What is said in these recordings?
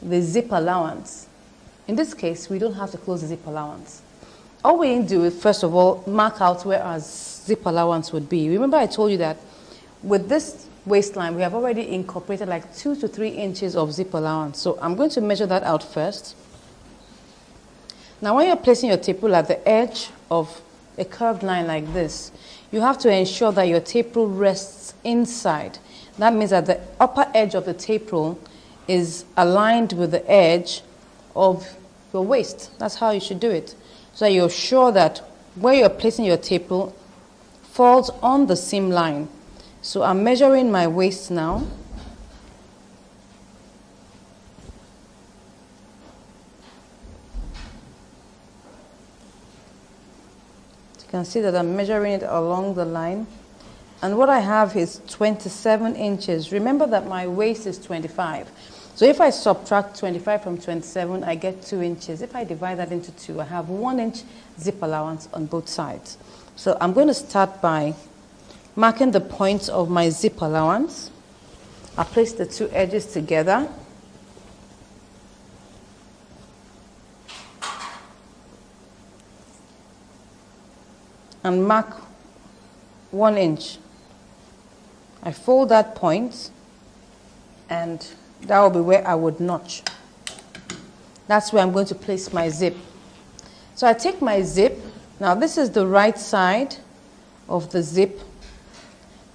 the zip allowance. In this case, we don't have to close the zip allowance. All we need to do is, first of all, mark out where our zip allowance would be. Remember I told you that with this waistline, we have already incorporated like 2 to 3 inches of zip allowance. So I'm going to measure that out first. Now when you're placing your tape rule at the edge of a curved line like this, you have to ensure that your tape rule rests inside. That means that the upper edge of the tape rule is aligned with the edge of your waist. That's how you should do it. So you're sure that where you're placing your tape rule falls on the seam line. So I'm measuring my waist now. You can see that I'm measuring it along the line. And what I have is 27 inches. Remember that my waist is 25. So if I subtract 25 from 27, I get 2 inches. If I divide that into 2, I have 1 inch zip allowance on both sides. So I'm going to start by marking the points of my zip allowance. I place the two edges together. And mark 1 inch. I fold that point, and that will be where I would notch. That's where I'm going to place my zip. So I take my zip. Now this is the right side of the zip.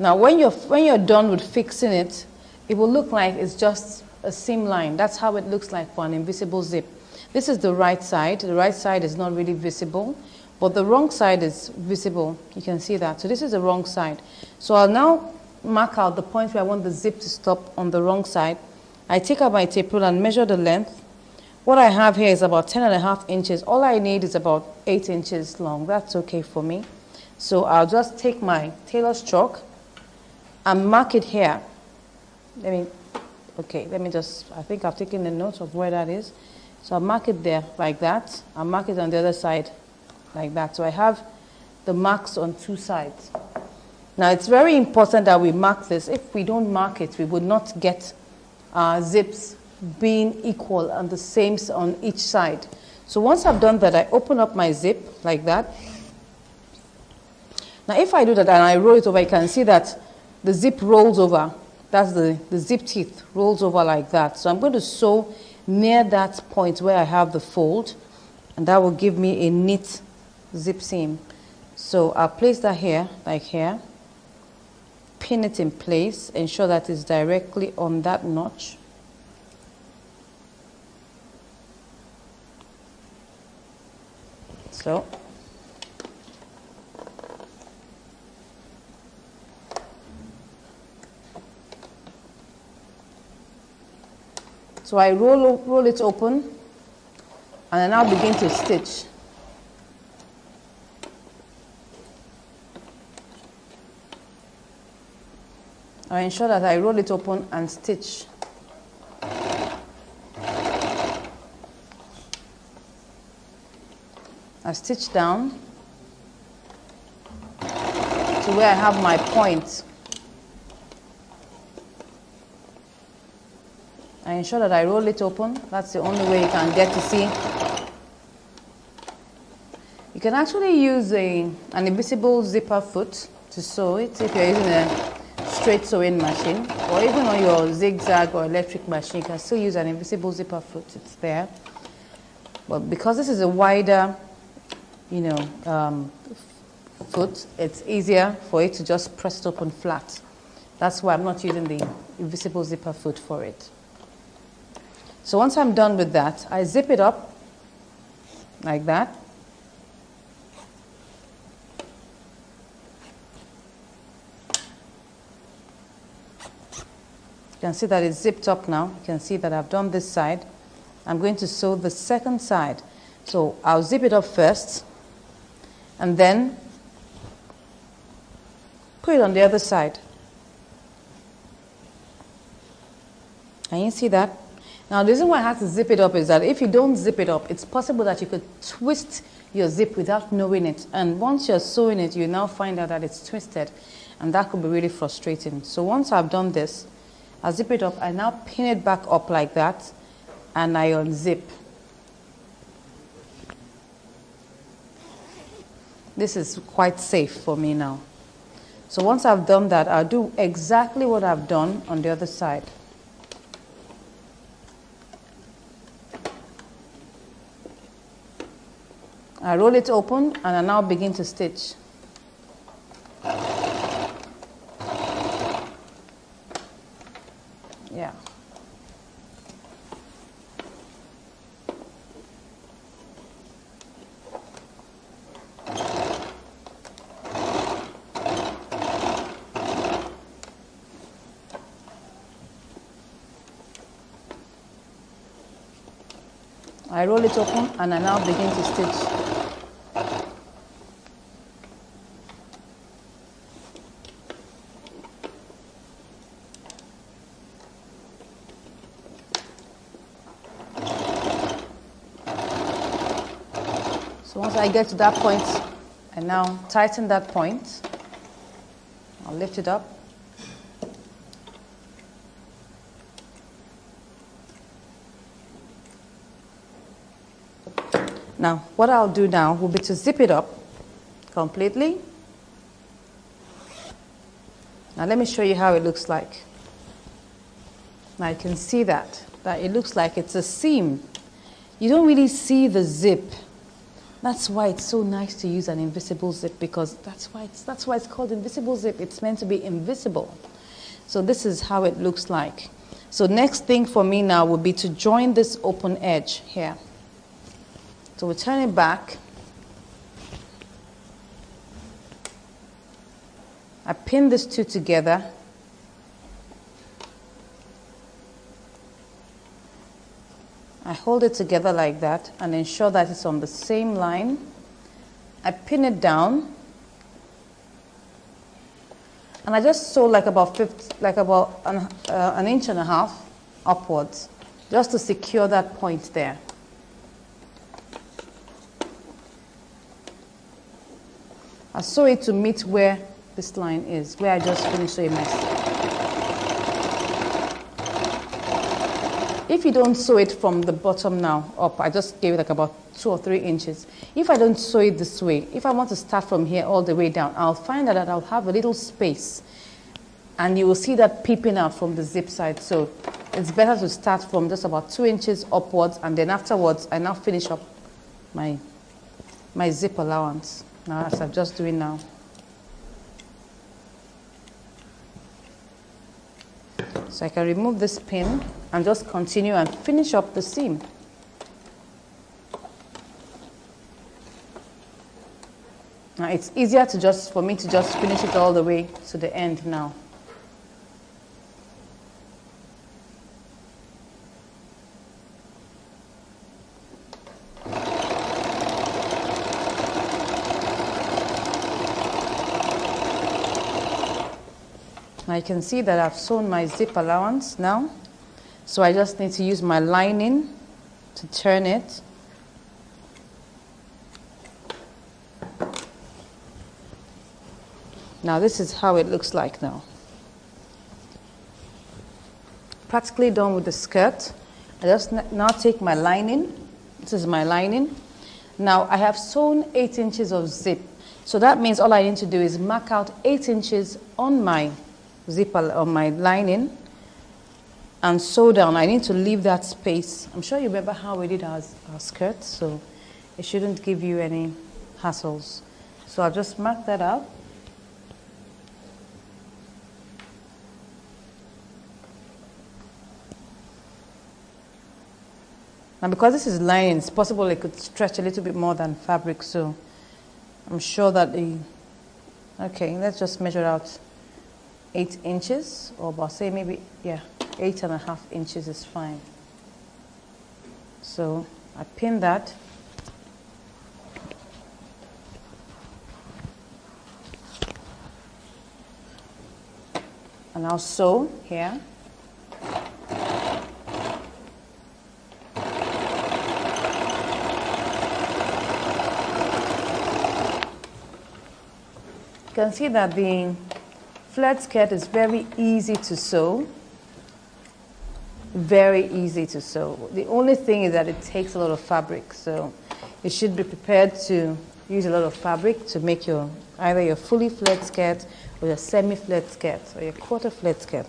Now when you're done with fixing it, it will look like it's just a seam line. That's how it looks like for an invisible zip. This is the right side. The right side is not really visible, but the wrong side is visible. You can see that. So this is the wrong side. So I'll now mark out the point where I want the zip to stop on the wrong side. I take out my tape rule and measure the length. What I have here is about 10.5 inches. All I need is about 8 inches long. That's okay for me. So I'll just take my tailor's chalk and mark it here. I think I've taken a note of where that is. So I'll mark it there like that. I'll mark it on the other side like that. So I have the marks on 2 sides. Now it's very important that we mark this. If we don't mark it, we would not get our zips being equal and the same on each side. So once I've done that, I open up my zip like that. Now if I do that and I roll it over, you can see that the zip rolls over. That's the zip teeth rolls over like that. So I'm going to sew near that point where I have the fold, and that will give me a neat zip seam. So I'll place that here, like here. Pin it in place, ensure that it's directly on that notch. So I roll it open, and I now begin to stitch. I ensure that I roll it open and stitch. I stitch down to where I have my point. I ensure that I roll it open. That's the only way you can get to see. You can actually use an invisible zipper foot to sew it if you're using a straight sewing machine, or even on your zigzag or electric machine, you can still use an invisible zipper foot. It's there. But because this is a wider, foot, it's easier for it to just press it open flat. That's why I'm not using the invisible zipper foot for it. So once I'm done with that, I zip it up like that. You can see that it's zipped up now. You can see that I've done this side. I'm going to sew the second side. So I'll zip it up first, and then put it on the other side. Can you see that? Now the reason why I have to zip it up is that if you don't zip it up, it's possible that you could twist your zip without knowing it. And once you're sewing it, you now find out that it's twisted, and that could be really frustrating. So once I've done this, I zip it up, I now pin it back up like that, and I unzip. This is quite safe for me now. So once I've done that, I'll do exactly what I've done on the other side. I roll it open and I now begin to stitch. Yeah. I roll it open and I now begin to stitch. So once I get to that point, I now tighten that point. I'll lift it up. Now, what I'll do now will be to zip it up completely. Now, let me show you how it looks like. Now, you can see that it looks like it's a seam. You don't really see the zip. That's why it's so nice to use an invisible zip, because that's why it's called invisible zip. It's meant to be invisible. So this is how it looks like. So next thing for me now would be to join this open edge here. So we turn it back. I pin these two together. I hold it together like that and ensure that it's on the same line. I pin it down. And I just sew like about an inch and a half upwards, just to secure that point there. I sew it to meet where this line is, where I just finished sewing my stitch. If you don't sew it from the bottom now up, I just gave it like about 2 or 3 inches. If I don't sew it this way, if I want to start from here all the way down, I'll find that I'll have a little space, and you will see that peeping out from the zip side. So it's better to start from just about 2 inches upwards, and then afterwards I now finish up my zip allowance. Now, as I'm just doing now. So I can remove this pin and just continue and finish up the seam. Now it's easier for me to just finish it all the way to the end now. Now you can see that I've sewn my zip allowance now. So I just need to use my lining to turn it. Now this is how it looks like now. Practically done with the skirt. I just now take my lining. This is my lining. Now I have sewn 8 inches of zip. So that means all I need to do is mark out 8 inches on my zip on my lining and sew down. I need to leave that space. I'm sure you remember how we did our skirt, so it shouldn't give you any hassles. So I'll just mark that out. Now because this is lining, it's possible it could stretch a little bit more than fabric, so I'm sure that okay, let's just measure out 8 inches, or about say maybe, yeah, 8.5 inches is fine. So I pin that. And I'll sew here. You can see that the flared skirt is very easy to sew Very easy to sew. The only thing is that it takes a lot of fabric, so you should be prepared to use a lot of fabric to make your either your fully flared skirt or your semi-flared skirt or your quarter flared skirt.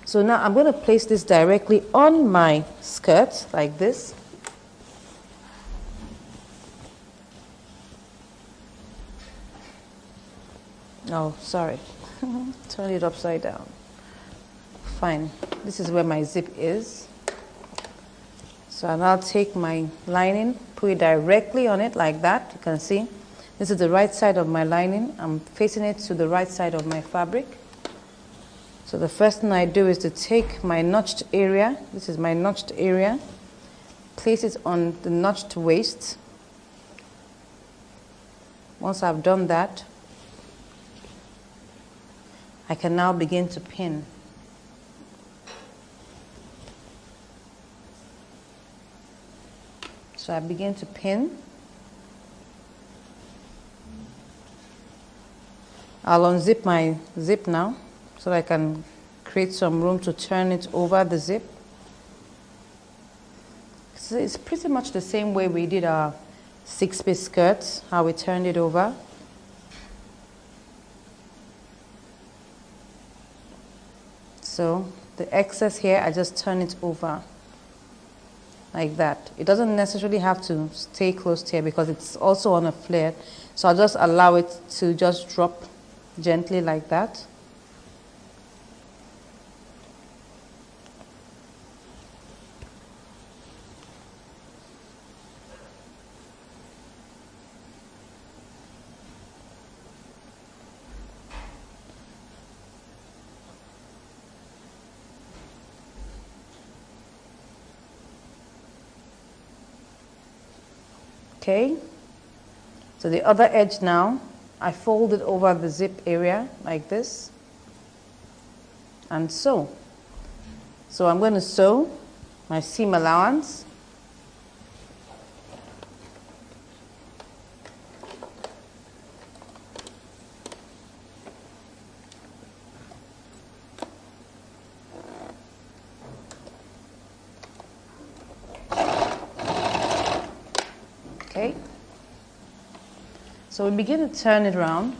So now I'm going to place this directly on my skirt like this. Oh, sorry. Turn it upside down. Fine. This is where my zip is. So I'll now take my lining, put it directly on it like that. You can see this is the right side of my lining. I'm facing it to the right side of my fabric. So the first thing I do is to take my notched area. This is my notched area. Place it on the notched waist. Once I've done that, I can now begin to pin. So I begin to pin. I'll unzip my zip now so that I can create some room to turn it over the zip. So it's pretty much the same way we did our 6-piece skirts, how we turned it over. So the excess here, I just turn it over like that. It doesn't necessarily have to stay closed here because it's also on a flare. So I'll just allow it to just drop gently like that. Okay, so the other edge now, I fold it over the zip area like this and sew. So I'm going to sew my seam allowance. Okay, so we begin to turn it around.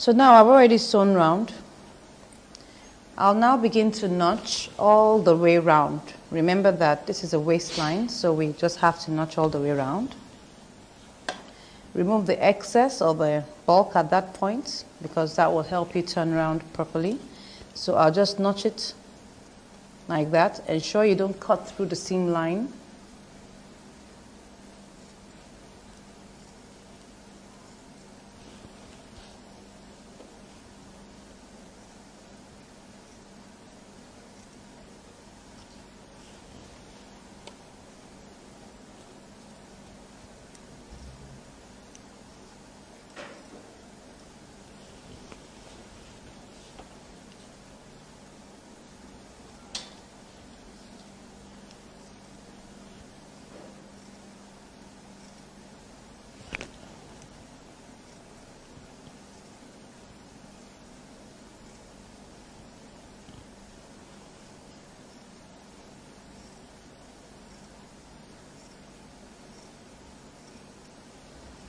So now I've already sewn round. I'll now begin to notch all the way round. Remember that this is a waistline, so we just have to notch all the way around. Remove the excess or the bulk at that point because that will help you turn around properly. So I'll just notch it like that. Ensure you don't cut through the seam line.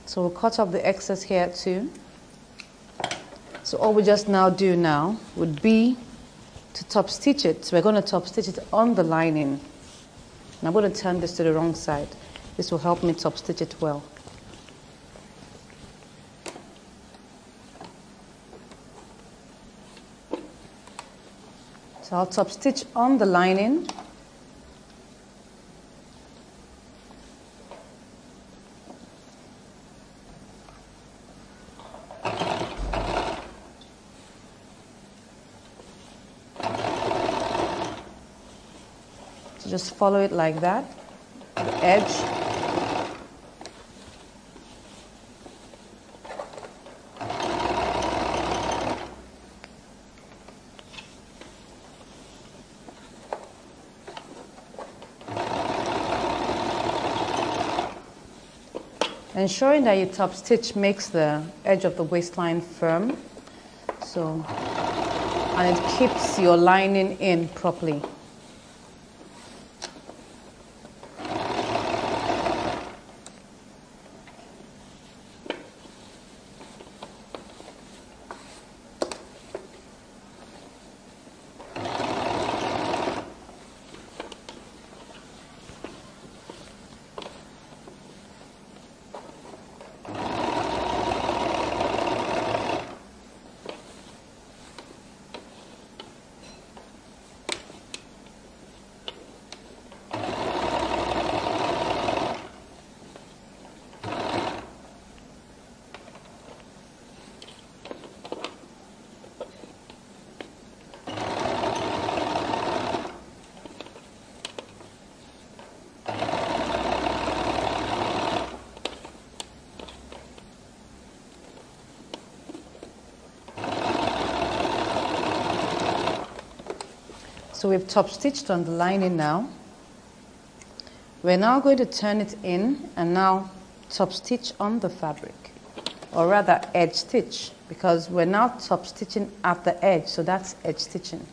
So we'll cut off the excess here too. So all we just now do now would be to top stitch it. So we're going to top stitch it on the lining. And I'm going to turn this to the wrong side. This will help me top stitch it well. So I'll top stitch on the lining. So just follow it like that, the edge. Ensuring that your top stitch makes the edge of the waistline firm, and it keeps your lining in properly. So we've top stitched on the lining now. We're now going to turn it in and now top stitch on the fabric, or rather edge stitch, because we're now top stitching at the edge, so that's edge stitching.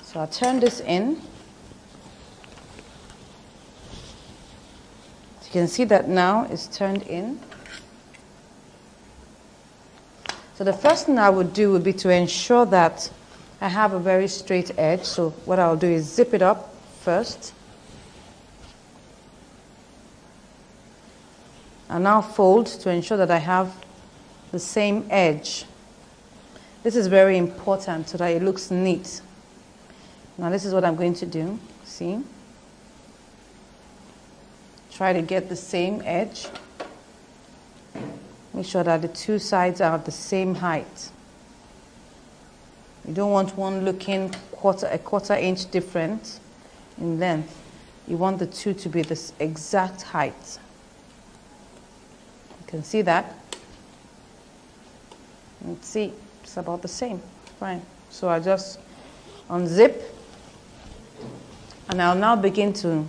So I'll turn this in. You can see that now it's turned in. So the first thing I would do would be to ensure that I have a very straight edge. So what I'll do is zip it up first. And now fold to ensure that I have the same edge. This is very important so that it looks neat. Now this is what I'm going to do. See? Try to get the same edge. Make sure that the two sides are the same height. You don't want one looking a quarter inch different in length. You want the two to be this exact height. You can see that. Let's see, it's about the same. Fine. So I just unzip, and I'll now begin to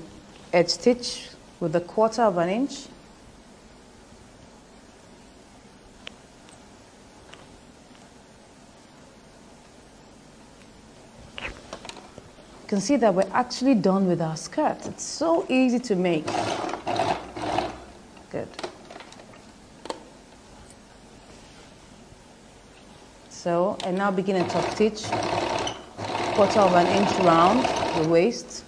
edge stitch with a 1/4 inch. You can see that we're actually done with our skirt. It's so easy to make. Good. So I now begin a top stitch, 1/4 inch round the waist.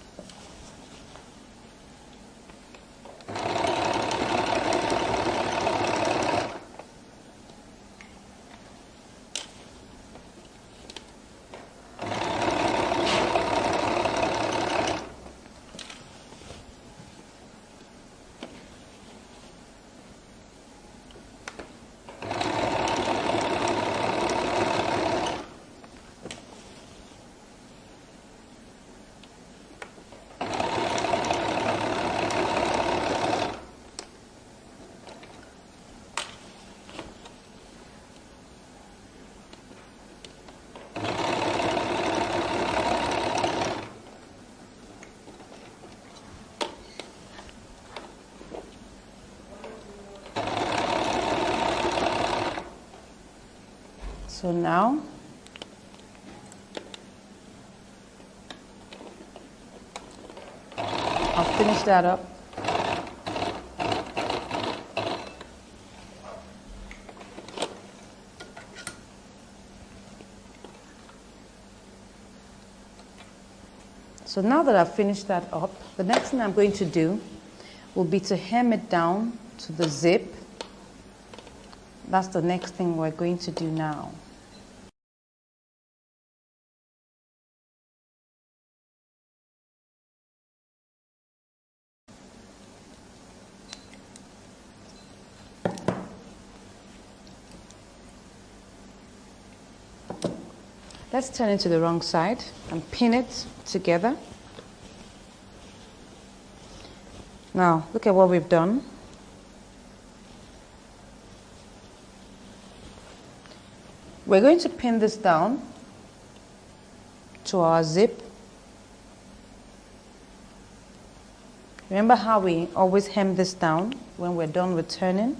So now I'll finish that up. So now that I've finished that up, the next thing I'm going to do will be to hem it down to the zip. That's the next thing we're going to do now. Let's turn it to the wrong side and pin it together. Now, look at what we've done. We're going to pin this down to our zip. Remember how we always hem this down when we're done with turning?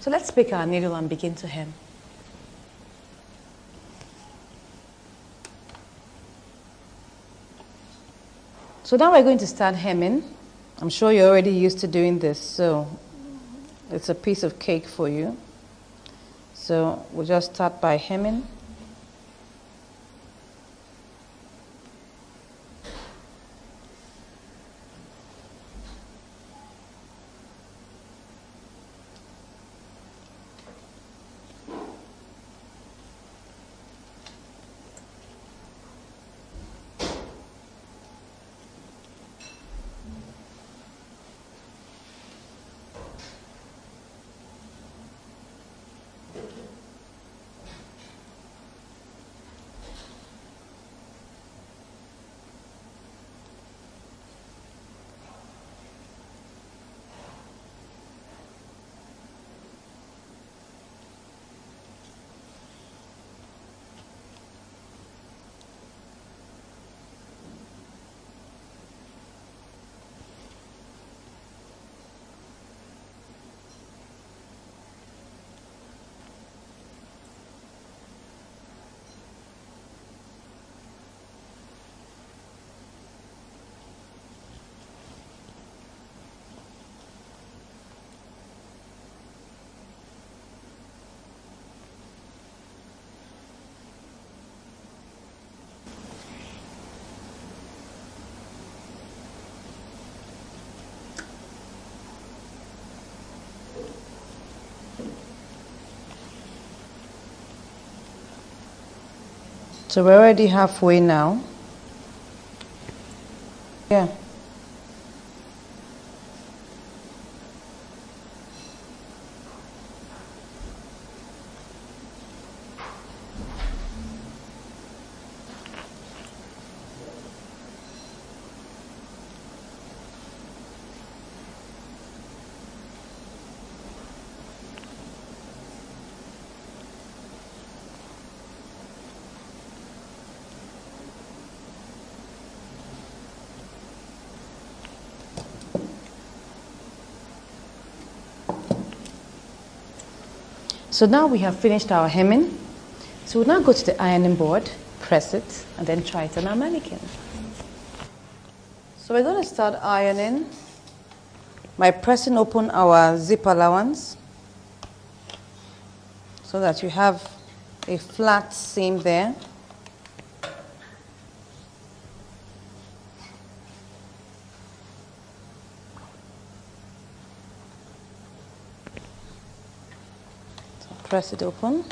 So let's pick our needle and begin to hem. So now we're going to start hemming. I'm sure you're already used to doing this, so it's a piece of cake for you. So we'll just start by hemming. So we're already halfway now. Yeah. So now we have finished our hemming. So we'll now go to the ironing board, press it, and then try it on our mannequin. So we're going to start ironing by pressing open our zip allowance so that you have a flat seam there. Press it open.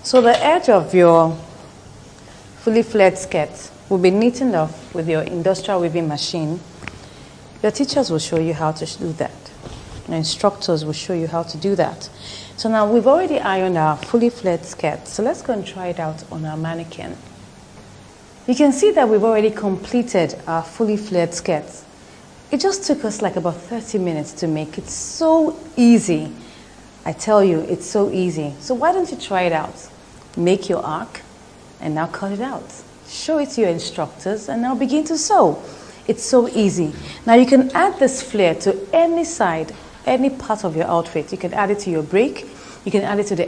So the edge of your fully flared skirt will be neatened off with your industrial weaving machine. Your teachers will show you how to do that. Your instructors will show you how to do that. So now we've already ironed our fully flared skirt. So let's go and try it out on our mannequin. You can see that we've already completed our fully flared skirt. It just took us like about 30 minutes to make. It's so easy. I tell you, it's so easy. So why don't you try it out? Make your arc and now cut it out. Show it to your instructors and now begin to sew. It's so easy. Now you can add this flare to any side, any part of your outfit. You can add it to your break. You can add it to the